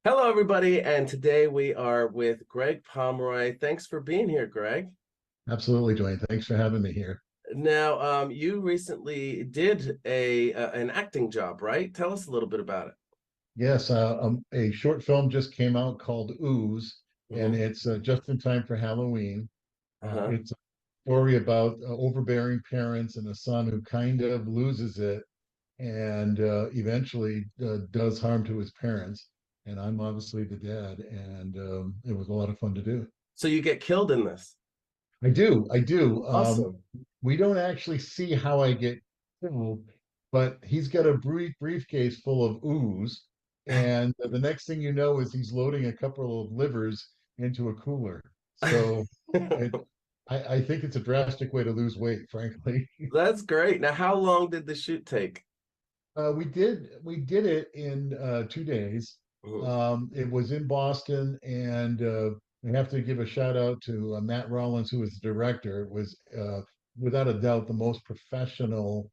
Hello, everybody, and today we are with Greg Pomeroy. Thanks for being here, Greg. Absolutely, Dwayne. Thanks for having me here. Now, you recently did an acting job, right? Tell us a little bit about it. Yes, a short film just came out called Ooze, and Mm-hmm. it's just in time for Halloween. Uh-huh. It's a story about overbearing parents and a son who kind of loses it and eventually does harm to his parents. And I'm obviously the dad, and it was a lot of fun to do. So you get killed in this. I do. Awesome. We don't actually see how I get killed, but he's got a briefcase full of ooze, and the next thing you know is he's loading a couple of livers into a cooler. So it, I think it's a drastic way to lose weight, frankly. That's great. Now, how long did the shoot take? We did it in 2 days. Mhm. It was in Boston, and we have to give a shout out to Matt Rollins, who was the director. It was without a doubt the most professional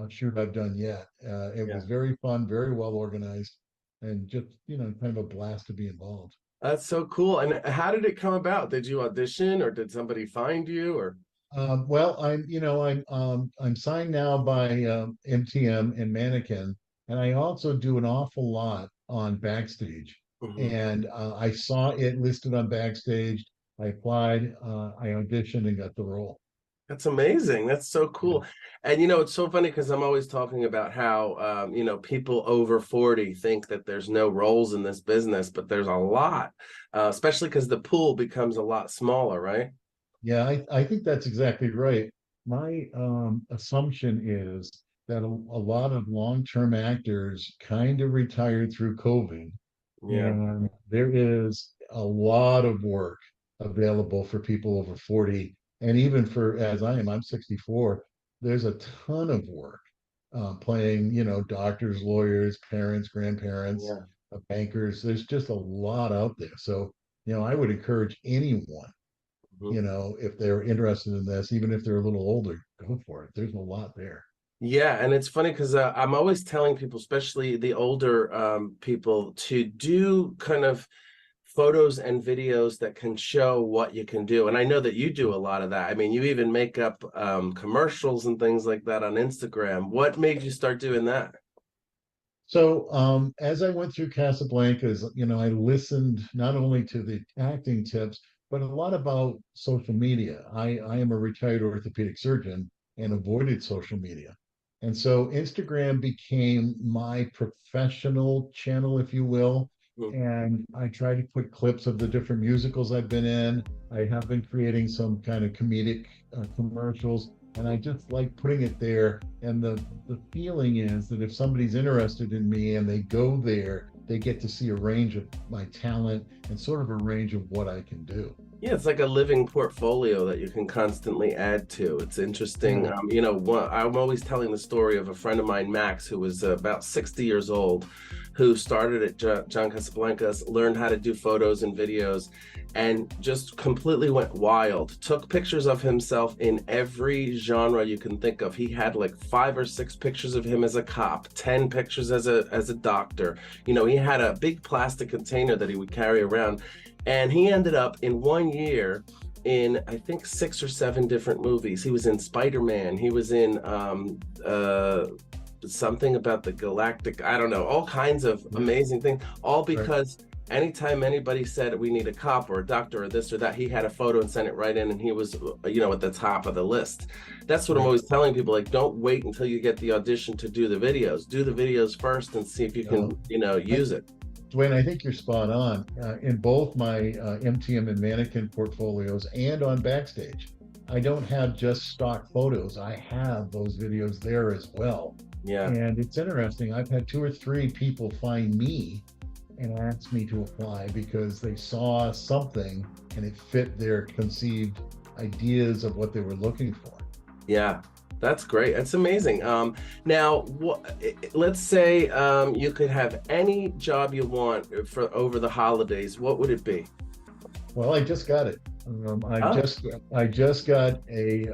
shoot I've done yet. It Yeah. was very fun, very well organized, and just kind of a blast to be involved. That's so cool. And how did it come about? Did you audition or did somebody find you or? Well, I'm signed now by MTM and Mannequin, and I also do an awful lot on Backstage. Mhm. And I saw it listed on Backstage. I applied, I auditioned, and got the role. That's amazing. That's so Yeah. cool. And it's so funny because I'm always talking about how people over 40 think that there's no roles in this business, but there's a lot, especially because the pool becomes a lot smaller, right? Yeah, I think that's exactly right. My assumption is that a lot of long-term actors kind of retired through COVID, Yeah. and there is a lot of work available for people over 40, and even for as I'm 64, there's a ton of work playing, doctors, lawyers, parents, grandparents, Yeah. bankers. There's just a lot out there. So, I would encourage anyone Mhm. if they're interested in this, even if they're a little older, go for it. There's a lot there. Yeah, and it's funny because I'm always telling people, especially the older people, to do kind of photos and videos that can show what you can do. And I know that you do a lot of that. I mean, you even make up commercials and things like that on Instagram. What made you start doing that? So as I went through Casablancas, I listened not only to the acting tips, but a lot about social media. I am a retired orthopedic surgeon and avoided social media. And so Instagram became my professional channel, if you will. Mm. And I try to put clips of the different musicals I've been in. I have been creating some kind of comedic commercials, and I just like putting it there. And the feeling is that if somebody's interested in me and they go there, they get to see a range of my talent and sort of a range of what I can do. Yeah, it's like a living portfolio that you can constantly add to. It's interesting. Yeah. I'm always telling the story of a friend of mine, Max, who was about 60 years old, who started at John Casablancas, learned how to do photos and videos, and just completely went wild. Took pictures of himself in every genre you can think of. He had like 5 or 6 pictures of him as a cop, 10 pictures as a doctor. He had a big plastic container that he would carry around. And he ended up in one year in, I think, 6 or 7 different movies. He was in Spider-Man. He was in something about the galactic, I don't know, all kinds of amazing things, all Right. because anytime anybody said we need a cop or a doctor or this or that, he had a photo and sent it right in, and he was, at the top of the list. That's what I'm Right. always telling people, like, don't wait until you get the audition to do the videos. Do the videos first and see if you can, No, use it. Dwayne, I think you're spot on. In both my MTM and Mannequin portfolios and on Backstage, I don't have just stock photos. I have those videos there as well. Yeah. And it's interesting. I've had 2 or 3 people find me and ask me to apply because they saw something and it fit their conceived ideas of what they were looking for. Yeah, that's great. That's amazing. Now, let's say you could have any job you want for over the holidays. What would it be? Well, I just got it. Oh, I just got a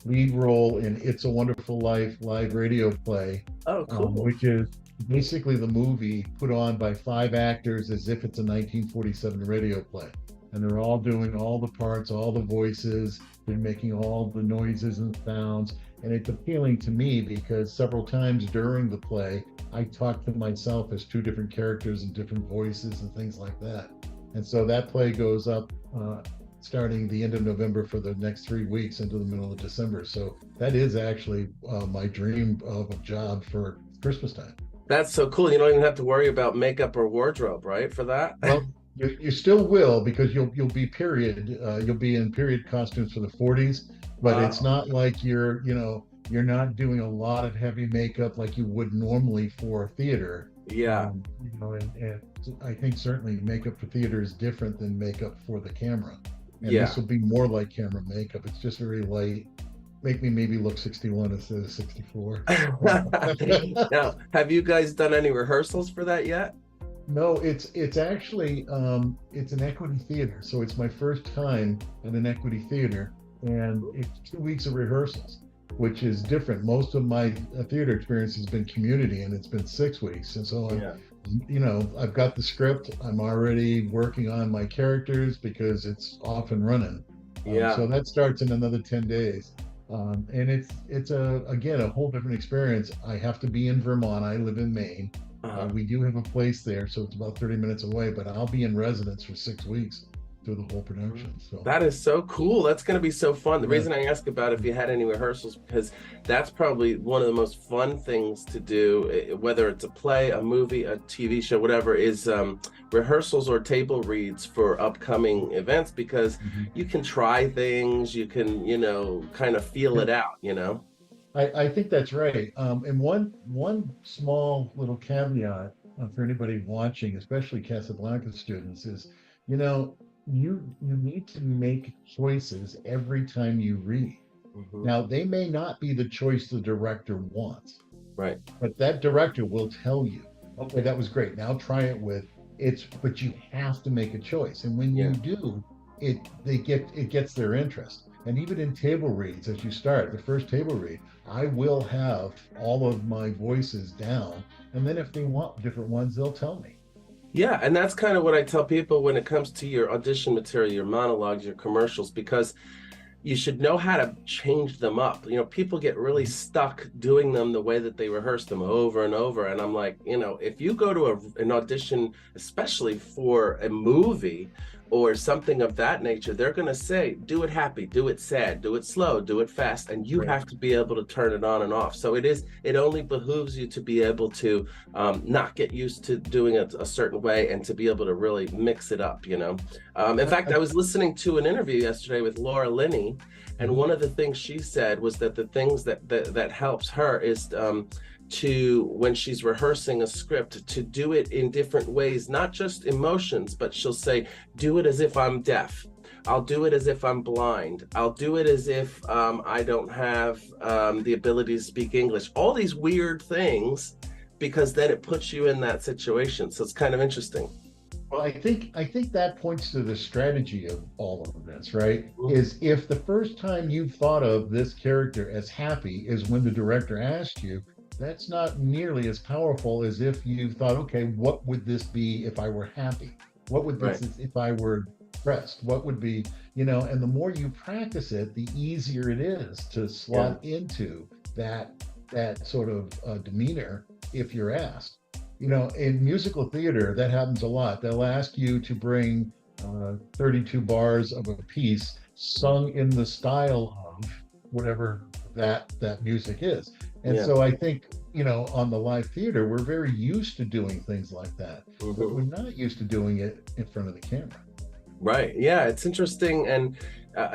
lead role in "It's a Wonderful Life" live radio play, oh, cool. which is basically the movie put on by 5 actors as if it's a 1947 radio play, and they're all doing all the parts, all the voices. They're making all the noises and sounds, and it's appealing to me because several times during the play, I talk to myself as 2 different characters and different voices and things like that. And so that play goes up starting the end of November for the next 3 weeks into the middle of December. So that is actually my dream of a job for Christmas time. That's so cool. You don't even have to worry about makeup or wardrobe, right, for that? Well, you still will because you'll be period. You'll be in period costumes for the 40s, but it's Wow. not like you're not doing a lot of heavy makeup like you would normally for theater. Yeah. And I think certainly makeup for theater is different than makeup for the camera. And Yeah. this will be more like camera makeup. It's just very light. Make me maybe look 61 instead of 64. Now, have you guys done any rehearsals for that yet? No, it's actually it's an equity theater. So it's my first time in an equity theater, and it's 2 weeks of rehearsals, which is different. Most of my theater experience has been community, and it's been 6 weeks. And so Yeah. I've got the script. I'm already working on my characters because it's off and running. Yeah. So that starts in another 10 days. And it's again a whole different experience. I have to be in Vermont. I live in Maine. Uh-huh. We do have a place there, so it's about 30 minutes away, but I'll be in residence for 6 weeks through the whole production. So That is so cool. That's going to be so fun. The yeah. reason I ask about if you had any rehearsals, because that's probably one of the most fun things to do, whether it's a play, a movie, a TV show, whatever, is rehearsals or table reads for upcoming events, because Mhm. you can try things, you can, kind of feel it out. I think that's right. And one small little caveat for anybody watching, especially Casablanca students, is you know you need to make choices every time you read. Hmm. Now they may not be the choice the director wants, Right. but that director will tell you, okay, that was great. Now try it with it's. But you have to make a choice, and when you Yeah. do, it gets their interest. And even in table reads, as you start the first table read, I will have all of my voices down, and then if they want different ones, they'll tell me. Yeah, and that's kind of what I tell people when it comes to your audition material, your monologues, your commercials, because you should know how to change them up. People get really stuck doing them the way that they rehearse them over and over. And I'm like, if you go to an audition, especially for a movie or something of that nature, they're going to say, do it happy, do it sad, do it slow, do it fast. And you Right. have to be able to turn it on and off. So it only behooves you to be able to not get used to doing it a certain way and to be able to really mix it up. In fact, I was listening to an interview yesterday with Laura Linney, and one of the things she said was that the things that helps her is to, when she's rehearsing a script, to do it in different ways, not just emotions, but she'll say, do it as if I'm deaf. I'll do it as if I'm blind. I'll do it as if I don't have the ability to speak English. All these weird things, because then it puts you in that situation. So it's kind of interesting. Well, I think that points to the strategy of all of this, right? Mhm. Is if the first time you thought of this character as happy is when the director asked you, that's not nearly as powerful as if you thought, okay, what would this be if I were happy? What would Right. this if I were stressed? What would be, and the more you practice it, the easier it is to Yeah. slot into that that sort of demeanor if you're asked. You know, in musical theater, that happens a lot. They'll ask you to bring 32 bars of a piece sung in the style of whatever that music is. And Yeah. so I think, you know, on the live theater, we're very used to doing things like that, but Hmm. we're not used to doing it in front of the camera. Right. Yeah, it's interesting. And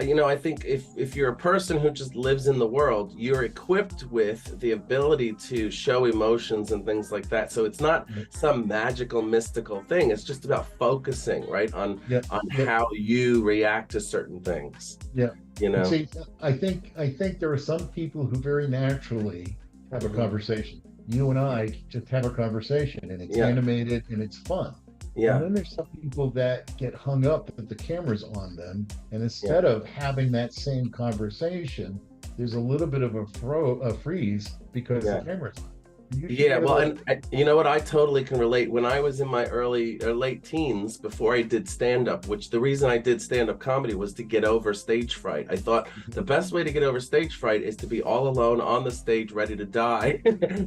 you know, I think if you're a person who just lives in the world, you're equipped with the ability to show emotions and things like that. So it's not Yep, some magical, mystical thing. It's just about focusing, right, yep, on yep, how you react to certain things, yep. you And know. see, I think there are some people who very naturally have a Hmm. conversation. You and I just have a conversation, and it's Yeah. animated and it's fun. And Yeah. then there's some people that get hung up that the camera's on them, and Yeah. instead of having that same conversation, there's a little bit of a freeze because the Yeah. camera's on. You should Yeah, be able well, to. and you know what? I totally can relate. When I was in my early or late teens, before I did stand up, which the reason I did stand up comedy was to get over stage fright. I thought the best way to get over stage fright is to be all alone on the stage, ready to die,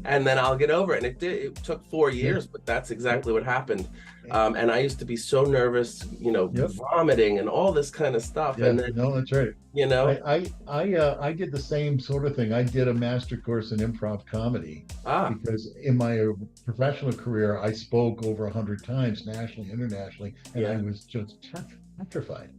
and then I'll get over it. And it did. It took four Yeah, years, but that's yep, exactly what happened. And I used to be so nervous, you know, yep, vomiting and all this kind of stuff. yeah. And then, No, that's right. you know, I did the same sort of thing. I did a master course in improv comedy ah, because in my professional career, I spoke over 100 times nationally, internationally, and I yeah, was just petrified.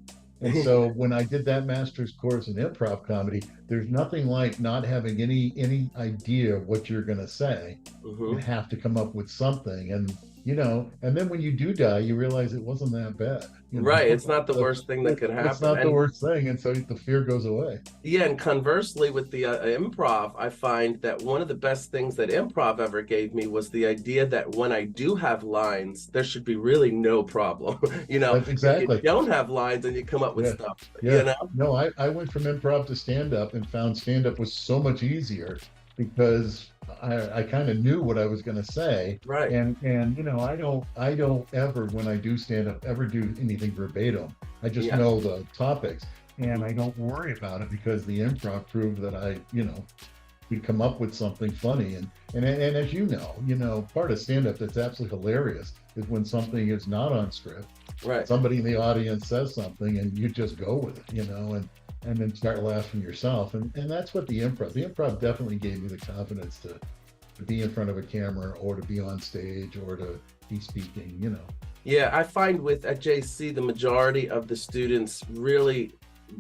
And so when I did that master's course in improv comedy, there's nothing like not having any idea of what you're going to say and hmm, have to come up with something. And you know, and then when you do die, you realize it wasn't that bad. You right. know, It's not the so worst thing that could it's happen. not the And worst thing, and so the fear goes away. yeah, and conversely, with the improv, I find that one of the best things that improv ever gave me was the idea that when I do have lines, there should be really no problem. You know, That's if you exactly. don't have lines and you come up with Yeah. stuff, you Yeah. know? No, I went from improv to stand up and found stand up was so much easier because I kind of knew what I was going to say. Right. And you know, I don't ever when I do stand up ever do anything verbatim. I just Yeah. know the topics and Mhm. I don't worry about it because the improv proved that we come up with something funny and as you know, part of stand up that's absolutely hilarious is when something is not on script, Right. somebody in the audience says something and you just go with it, you know, and then start laughing yourself. And that's what the improv definitely gave me the confidence to be in front of a camera or to be on stage or to be speaking, you know. Yeah, I find with at JC, the majority of the students really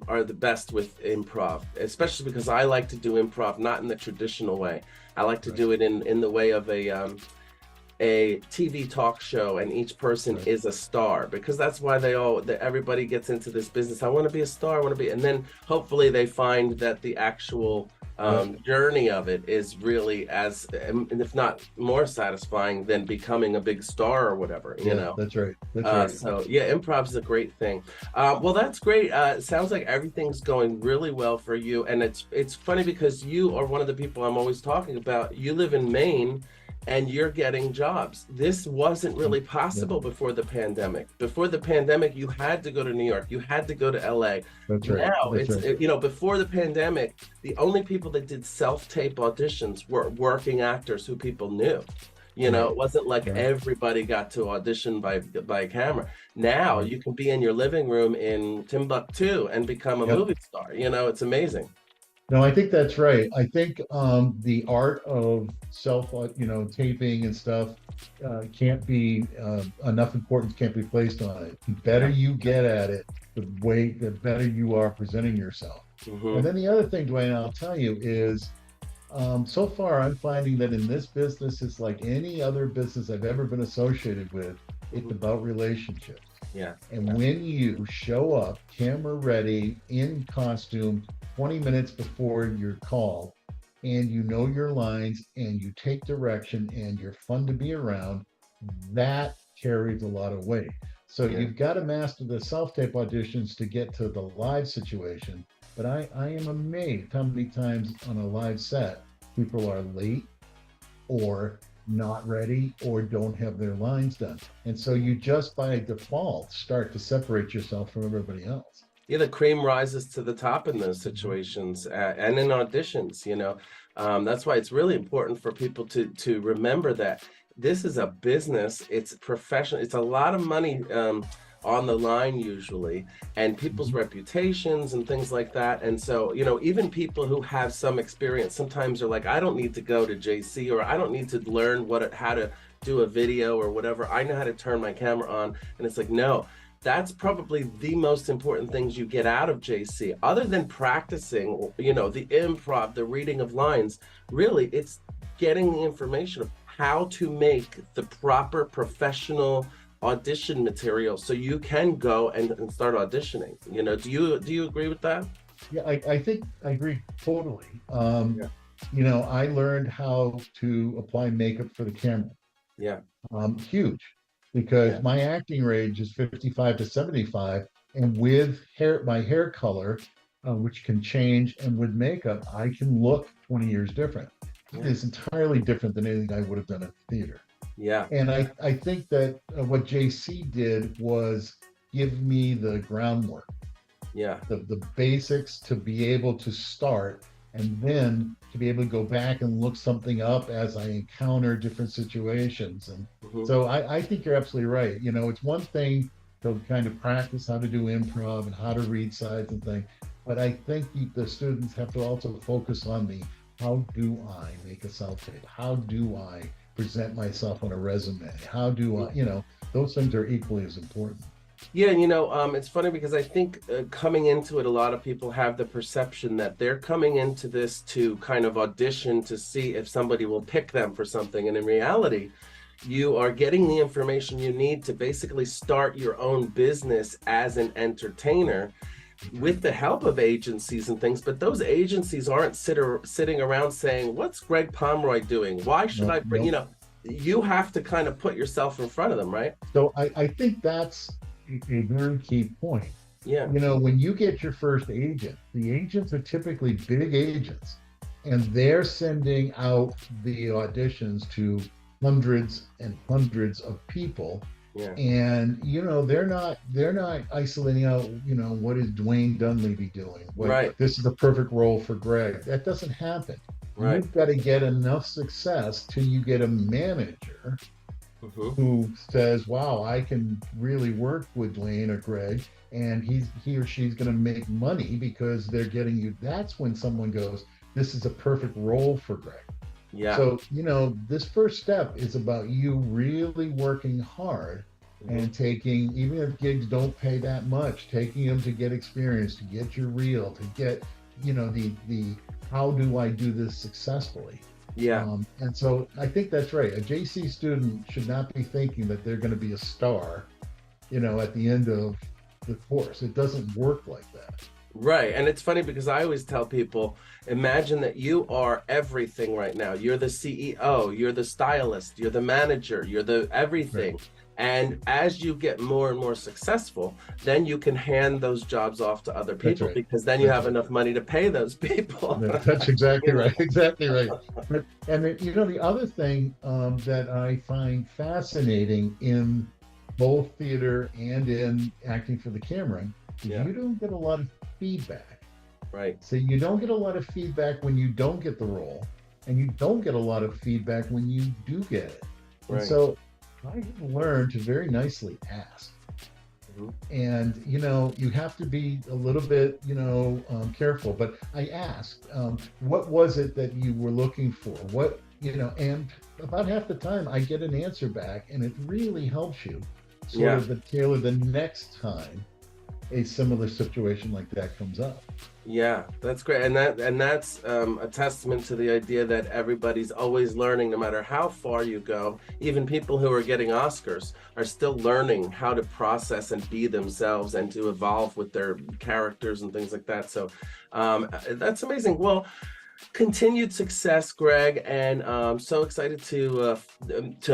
are the best with improv, especially because I like to do improv not in the traditional way. I like to Right, do it in the way of a TV talk show, and each person right, is a star, because that's why that everybody gets into this business. I want to be a star, I want to be, and then hopefully they find that the actual yep, journey of it is really as, and if not more satisfying than becoming a big star or whatever, you yeah, know. that's right, that's right. So yeah, improv is a great thing. Well, that's great. It sounds like everything's going really well for you, and it's funny because you are one of the people I'm always talking about. You live in Maine, and you're getting jobs. This wasn't Mm, really yeah, possible before the pandemic. Before the pandemic, you had to go to New York, you had to go to LA. that's right, Now that's right, you know, before the pandemic, the only people that did self-tape auditions were working actors who people knew. You know, right, it wasn't like right, everybody got to audition by camera. Now right. you can be in your living room in Timbuktu and become a Yep. movie star. You know, it's amazing. No, I think that's right. I think the art of taping and stuff can't be enough importance can't be placed on it. The better Yeah. you get at it, the better you are presenting yourself. And Hmm. then the other thing, Dwayne, I'll tell you is, so far I'm finding that in this business, it's like any other business I've ever been associated with. It's Hmm. about relationships. Yeah. And Yeah. when you show up camera ready in costume 20 minutes before your call and you know your lines and you take direction and you're fun to be around, that carries a lot of weight. So Yeah. you've got to master the self-tape auditions to get to the live situation. But I am amazed how many times on a live set people are late or not ready or don't have their lines done. And so you just by default start to separate yourself from everybody else. Yeah, the cream rises to the top in those Mhm. situations, and in auditions, that's why it's really important for people to remember that this is a business. It's professional. It's a lot of money on the line usually, and people's Mhm. reputations and things like that. And so, even people who have some experience sometimes are like, I don't need to go to JC, or I don't need to learn how to do a video or whatever. I know how to turn my camera on. And it's like, no, that's probably the most important things you get out of JC, other than practicing, the improv, the reading of lines. Really, it's getting the information of how to make the proper professional audition material so you can go and start auditioning. Do you agree with that? Yeah, I think I agree totally. Yeah. I learned how to apply makeup for the camera. Yeah. Huge, because Yeah. my acting range is 55 to 75, and with my hair color, which can change, and with makeup, I can look 20 years different. It Yeah. is entirely different than anything I would have done at the theater. Yeah. And I think that what JC did was give me the groundwork, Yeah. the basics to be able to start, and then to be able to go back and look something up as I encounter different situations. And Hmm. so I think you're absolutely right. It's one thing to kind of practice how to do improv and how to read sides and things, but I think the students have to also focus on the how do I make a self tape? How do I present myself on a resume? How do I, those things are equally as important. Yeah, it's funny because I think coming into it, a lot of people have the perception that they're coming into this to kind of audition to see if somebody will pick them for something. And in reality, you are getting the information you need to basically start your own business as an entertainer with the help of agencies and things. But those agencies aren't sitting around saying, "What's Greg Pomeroy doing? Why should No, I bring?" no. You have to kind of put yourself in front of them, right? So I think that's a very key point. Yeah. When you get your first agent, the agents are typically big agents, and they're sending out the auditions to hundreds and hundreds of people. Yeah. And they're not isolating out, what is Dwayne Dunleavy doing? What Right. This is the perfect role for Greg. That doesn't happen. Right. You've got to get enough success till you get a manager Hmm. who says, "Wow, I can really work with Dwayne or Greg, and he or she's going to make money because they're getting you." That's when someone goes, "This is a perfect role for Greg." Yeah. So this first step is about you really working hard Hmm. and taking, even if gigs don't pay that much, taking them to get experience, to get your reel, to get the how do I do this successfully. Yeah. And so I think that's right. A JC student should not be thinking that they're going to be a star, at the end of the course. It doesn't work like that. Right. And it's funny because I always tell people, imagine that you are everything right now. You're the CEO, you're the stylist, you're the manager, you're the Right. everything. And as you get more and more successful, then you can hand those jobs off to other That's people right. because then you That's have right. enough money to pay those people. That's exactly You know? right. Exactly right. The other thing that I find fascinating in both theater and in acting for the camera is Yeah. you don't get a lot of feedback. Right. So you don't get a lot of feedback when you don't get the role, and you don't get a lot of feedback when you do get it. And Right. so I have learned to very nicely ask. Mhm. And you have to be a little bit careful. But I asked, what was it that you were looking for? And about half the time I get an answer back, and it really helps you sort Yeah. of the tailor the next time a similar situation like that comes up. Yeah, that's great. And that's a testament to the idea that everybody's always learning, no matter how far you go. Even people who are getting Oscars are still learning how to process and be themselves and to evolve with their characters and things like that. So that's amazing. Well, continued success, Greg, and so excited to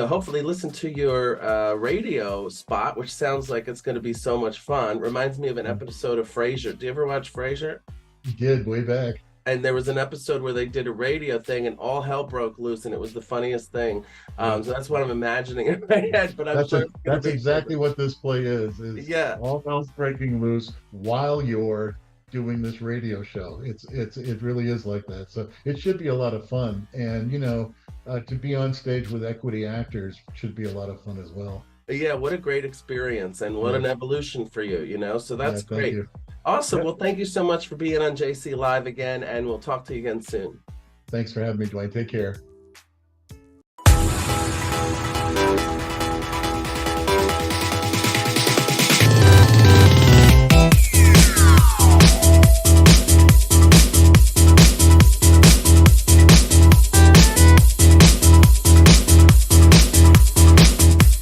hopefully listen to your radio spot, which sounds like it's going to be so much fun. Reminds me of an episode of Frasier. Do you ever watch Frasier? You did way back. And there was an episode where they did a radio thing and all hell broke loose, and it was the funniest thing. Yeah. So that's what I'm imagining in my head, but I'm sure it's gonna That's be exactly what this play is yeah. all hell's breaking loose while you're doing this radio show. It really is like that. So it should be a lot of fun. And to be on stage with equity actors should be a lot of fun as well. Yeah, what a great experience and what Yeah. an evolution for you, so Yeah, that's thank great. you. Awesome. Yep. Well, thank you so much for being on JC Live again, and we'll talk to you again soon. Thanks for having me, Dwayne. Take care.